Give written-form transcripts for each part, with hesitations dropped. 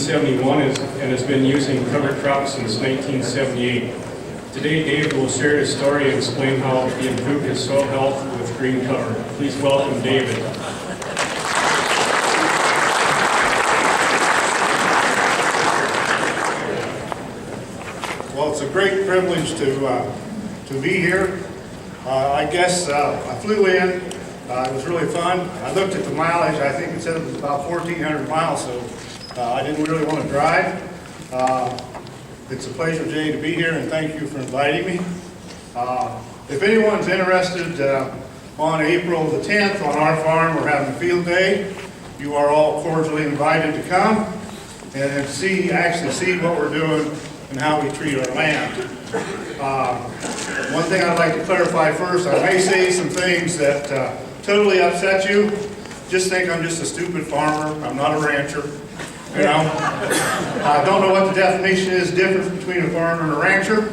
1971 and has been using cover crop since 1978. Today, David will share his story and explain how he improved his soil health with green cover. Please welcome David. Well, it's a great privilege to be here. I guess I flew in. It was really fun. I looked at the mileage. I think it said it was about 1,400 miles, so I didn't really want to drive. It's a pleasure, Jay, to be here, and thank you for inviting me. If anyone's interested, on April the 10th on our farm, we're having a field day. You are all cordially invited to come and actually see what we're doing and how we treat our land. One thing I'd like to clarify first, I may say some things that totally upset you. Just think I'm just a stupid farmer. I'm not a rancher. You know, I don't know what the definition is difference between a farmer and a rancher.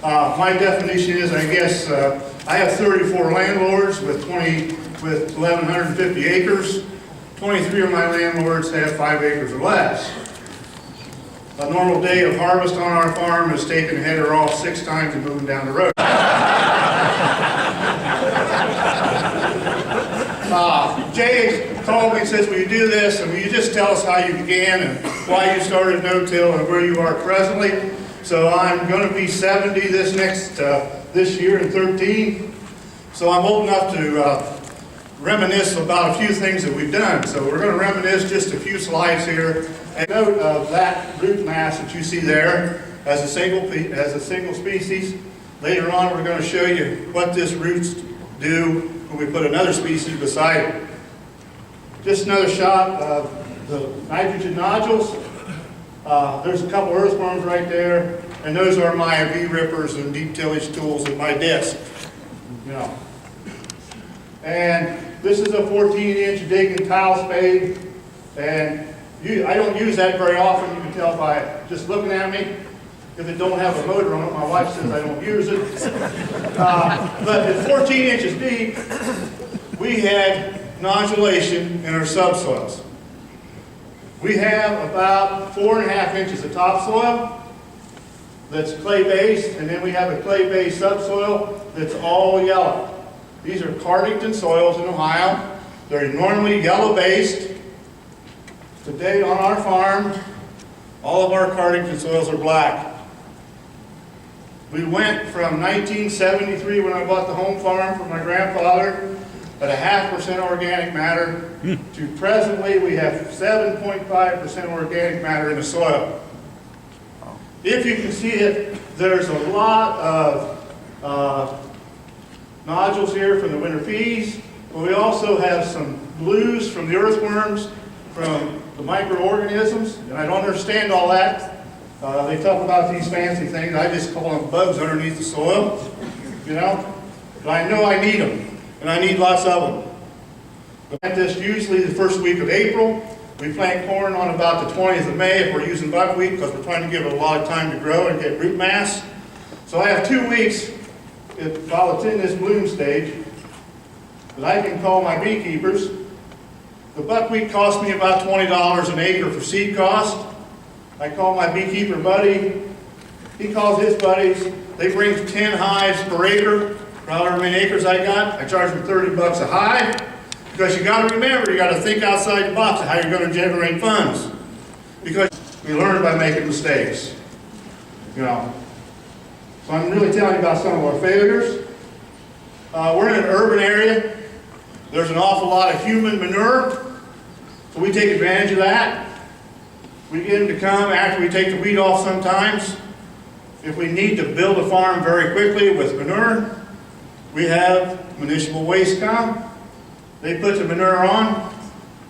My definition is, I guess, I have 34 landlords with 1,150 acres. 23 of my landlords have 5 acres or less. A normal day of harvest on our farm is taking a header off 6 times and moving down the road. Jay called me and says, will you do this, and will you just tell us how you began and why you started no-till and where you are presently? So I'm going to be 70 this year in 13. So I'm old enough to reminisce about a few things that we've done. So we're going to reminisce just a few slides here. And note of that root mass that you see there as a single species. Later on, we're going to show you what this roots do when we put another species beside it. Just another shot of the nitrogen nodules. There's a couple earthworms right there, and those are my V-rippers and deep tillage tools at my desk. You know. And this is a 14-inch digging tile spade, and I don't use that very often. You can tell by just looking at me. If it don't have a motor on it, my wife says I don't use it. But at 14 inches deep, we had nodulation in our subsoils. We have about 4.5 inches of topsoil that's clay-based, and then we have a clay-based subsoil that's all yellow. These are Cardington soils in Ohio. They're normally yellow-based. Today on our farm, all of our Cardington soils are black. We went from 1973, when I bought the home farm from my grandfather, at 0.5% organic matter, to presently we have 7.5% organic matter in the soil. If you can see it, there's a lot of nodules here from the winter peas, but we also have some blues from the earthworms, from the microorganisms, and I don't understand all that. They talk about these fancy things. I just call them bugs underneath the soil, you know. But I know I need them, and I need lots of them. We plant this usually the first week of April. We plant corn on about the 20th of May if we're using buckwheat, because we're trying to give it a lot of time to grow and get root mass. So I have 2 weeks while it's in this bloom stage that I can call my beekeepers. The buckwheat costs me about $20 an acre for seed cost. I call my beekeeper buddy. He calls his buddies. They bring 10 hives per acre. For however many acres I got, I charge them $30 a hive. Because you got to remember, you got to think outside the box of how you're going to generate funds. Because we learn by making mistakes. You know. So I'm really telling you about some of our failures. We're in an urban area. There's an awful lot of human manure. So we take advantage of that. We get them to come after we take the weed off sometimes. If we need to build a farm very quickly with manure, we have municipal waste come. They put the manure on.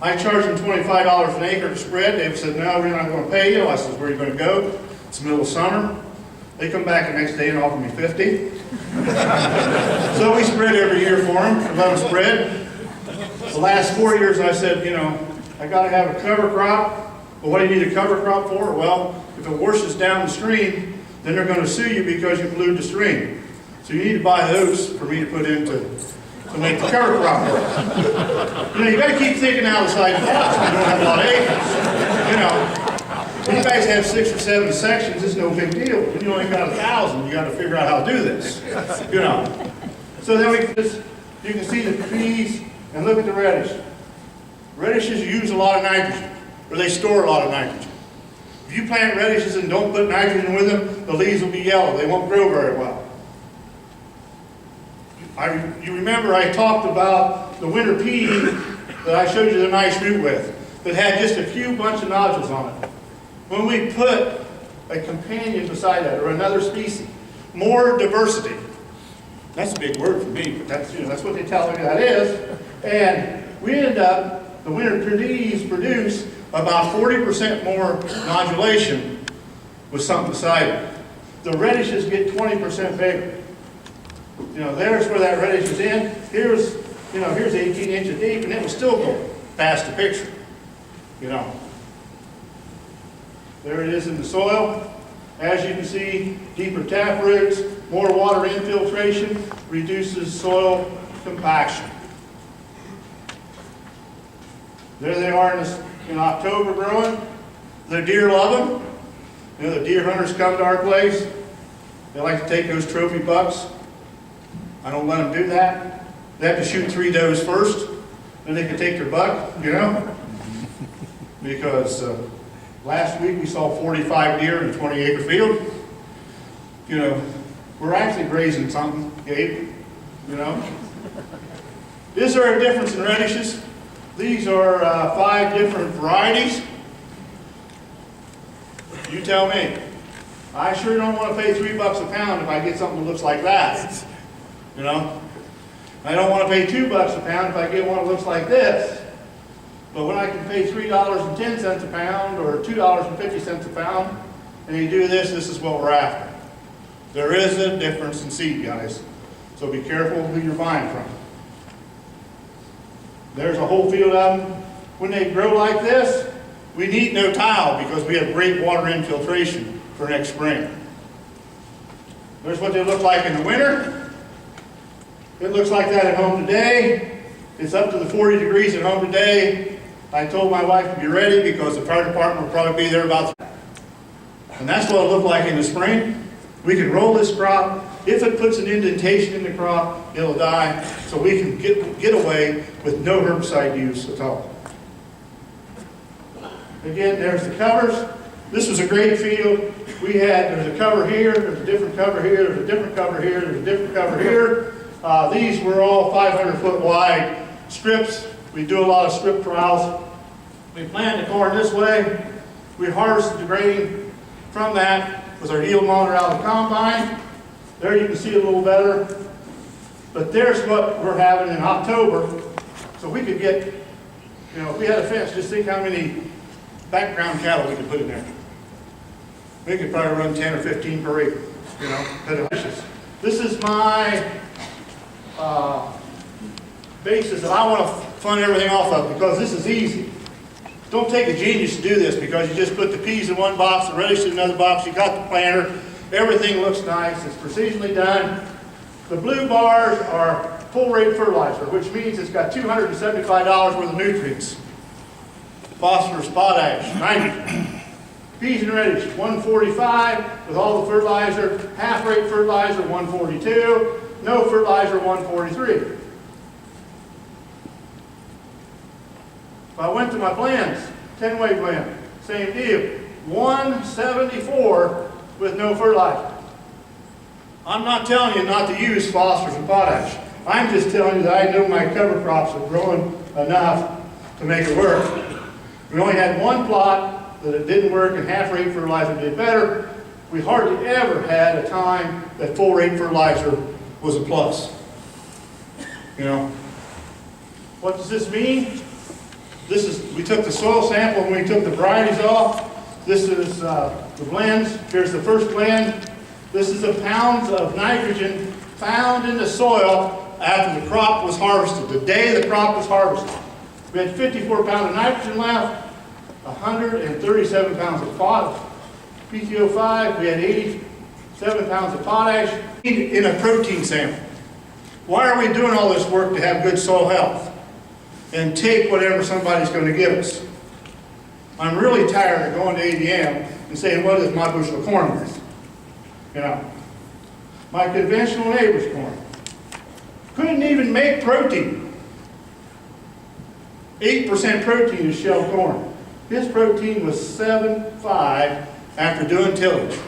I charge them $25 an acre to spread. They've said, no, we're not going to pay you. I said, where are you going to go? It's the middle of summer. They come back the next day and offer me $50. So we spread every year for them, let them spread. The last 4 years I said, you know, I got to have a cover crop. Well, what do you need a cover crop for? Well, if it washes down the stream, then they're going to sue you because you polluted the stream. So you need to buy those for me to put into to make the cover crop work. You know, you got to keep thinking outside the box when you don't have a lot of acres. You know, you guys have 6 or 7 sections, it's no big deal. When you only got 1,000, you got to figure out how to do this, you know. So then we just, you can see the trees, and look at the radish. Radishes use a lot of nitrogen, or they store a lot of nitrogen. If you plant radishes and don't put nitrogen with them, the leaves will be yellow. They won't grow very well. You remember I talked about the winter pea that I showed you the nice root with, that had just a few bunch of nodules on it. When we put a companion beside that, or another species, more diversity. That's a big word for me, but that's, you know, that's what they tell me that is. And we end up, the winter peas produce about 40% more nodulation with something beside it. The radishes get 20% bigger. You know, there's where that radish is in. Here's, you know, here's 18 inches deep, and it will still go past the picture. You know. There it is in the soil. As you can see, deeper tap roots, more water infiltration, reduces soil compaction. There they are in October growing. The deer love them. You know, the deer hunters come to our place. They like to take those trophy bucks. I don't let them do that. They have to shoot 3 does first, then they can take their buck, you know. Because last week we saw 45 deer in a 20-acre field. You know, we're actually grazing something, Gabe, you know. Is there a difference in radishes? These are 5 different varieties. You tell me. I sure don't want to pay $3 a pound if I get something that looks like that. You know? I don't want to pay $2 a pound if I get one that looks like this. But when I can pay $3.10 a pound or $2.50 a pound, and you do this, this is what we're after. There is a difference in seed, guys. So be careful who you're buying from. There's a whole field of them. When they grow like this, we need no tile because we have great water infiltration for next spring. There's what they look like in the winter. It looks like that at home today. It's up to the 40 degrees at home today. I told my wife to be ready because the fire department will probably be there about. And that's what it'll look like in the spring. We can roll this crop. If it puts an indentation in the crop, it'll die. So we can get away with no herbicide use at all. Again, there's the covers. This was a great field. There's a cover here, there's a different cover here, there's a different cover here, there's a different cover here. These were all 500-foot wide strips. We do a lot of strip trials. We plant the corn this way. We harvested the grain from that with our yield monitor out of the combine. There you can see a little better. But there's what we're having in October. So we could get, you know, if we had a fence, just think how many background cattle we could put in there. We could probably run 10 or 15 per acre, you know. This is my basis that I want to fund everything off of because this is easy. Don't take a genius to do this because you just put the peas in one box, the radish in another box, you got the planter, everything looks nice, it's precisionally done. The blue bars are full rate fertilizer, which means it's got $275 worth of nutrients. Phosphorus, potash, nitrogen. Peas and radish, 145 with all the fertilizer, half rate fertilizer, 142, no fertilizer, 143. If I went to my blends, 10-way blend, same deal, 174 with no fertilizer. I'm not telling you not to use phosphorus and potash. I'm just telling you that I know my cover crops are growing enough to make it work. We only had one plot that it didn't work and half rate fertilizer did better. We hardly ever had a time that full rate fertilizer was a plus. You know, what does this mean? We took the soil sample and we took the varieties off. This is the blends. Here's the first blend. This is the pounds of nitrogen found in the soil after the crop was harvested, the day the crop was harvested. We had 54 pounds of nitrogen left, 137 pounds of PTO5, we had 87 pounds of potash in a protein sample. Why are we doing all this work to have good soil health and take whatever somebody's going to give us? I'm really tired of going to ADM and saying, what is my bushel of corn worth? You know, my conventional neighbor's corn couldn't even make protein. 8% protein is shelled corn. His protein was 7.5 after doing tillage.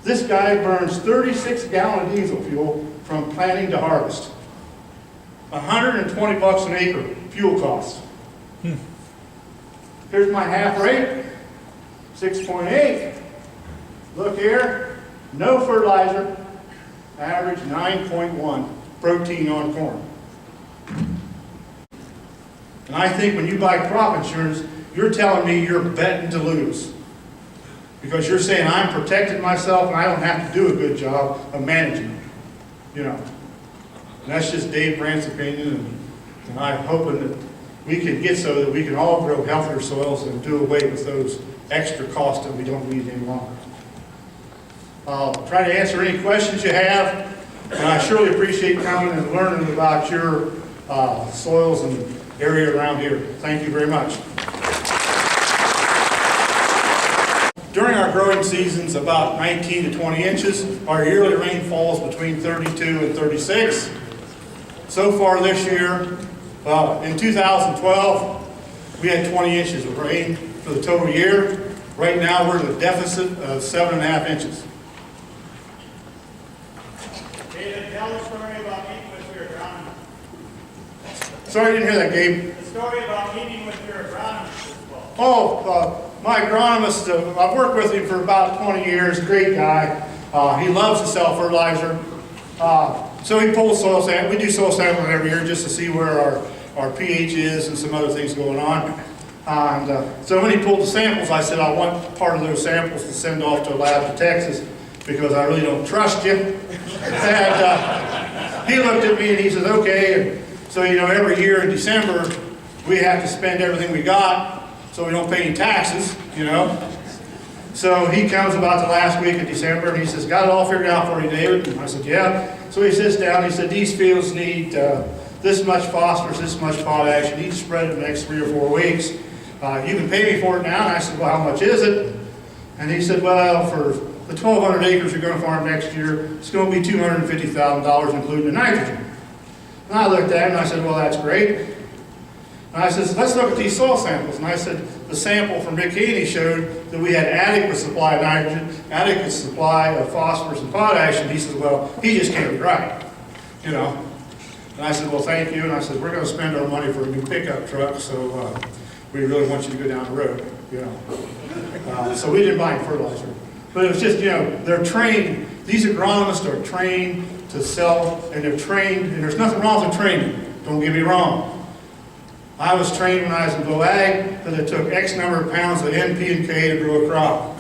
This guy burns 36-gallon diesel fuel from planting to harvest. $120 an acre fuel cost. Here's my half rate, 6.8. Look here, no fertilizer, average 9.1 protein on corn. And I think when you buy crop insurance, you're telling me you're betting to lose. Because you're saying I'm protecting myself and I don't have to do a good job of managing it. You know. And that's just Dave Brandt's opinion, and I'm hoping that we can get so that we can all grow healthier soils and do away with those extra costs that we don't need any longer. I'll try to answer any questions you have, and I surely appreciate coming and learning about your soils and area around here. Thank you very much. During our growing seasons, about 19 to 20 inches. Our yearly rain falls between 32 and 36. So far this year, in 2012, we had 20 inches of rain for the total year. Right now, we're at a deficit of 7.5 inches. David, tell the story about meeting with your agronomist. Sorry, I didn't hear that, Gabe. The story about meeting with your agronomist as well. My agronomist, I've worked with him for about 20 years, great guy. He loves to sell fertilizer. So he pulls soil samples. We do soil sampling every year just to see where our pH is and some other things going on. And so when he pulled the samples, I said, I want part of those samples to send off to a lab in Texas because I really don't trust you. And he looked at me and he says, okay. And so, you know, every year in December, we have to spend everything we got so we don't pay any taxes, you know. So he comes about the last week of December and he says, got it all figured out for you, David? And I said, yeah. So he sits down and he said, these fields need this much phosphorus, this much potash. You need to spread it in the next 3 or 4 weeks. You can pay me for it now. And I said, well, how much is it? And he said, well, for the 1,200 acres you're going to farm next year, it's going to be $250,000, including the nitrogen. And I looked at him and I said, well, that's great. And I said, let's look at these soil samples. And I said, the sample from Rick Haney showed that we had adequate supply of nitrogen, adequate supply of phosphorus and potash. And he says, well, he just can't be right, you know. And I said, well, thank you. And I said, we're going to spend our money for a new pickup truck, so we really want you to go down the road, you know. So we didn't buy any fertilizer. But it was just, you know, they're trained. These agronomists are trained to sell, and they're trained, and there's nothing wrong with training. Don't get me wrong. I was trained when I was in Go Ag that it took X number of pounds of NP and K to grow a crop.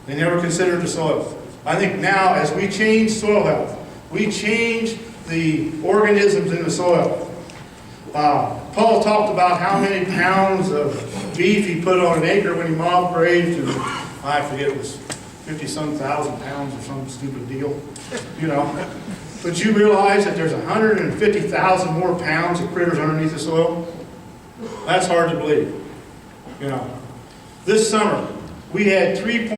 They never considered the soil. I think now, as we change soil health, we change the organisms in the soil. Paul talked about how many pounds of beef he put on an acre when he mob grazed, and I forget, it was 50-some thousand pounds or some stupid deal, you know. But you realize that there's 150,000 more pounds of critters underneath the soil? That's hard to believe, you know. This summer, we had 3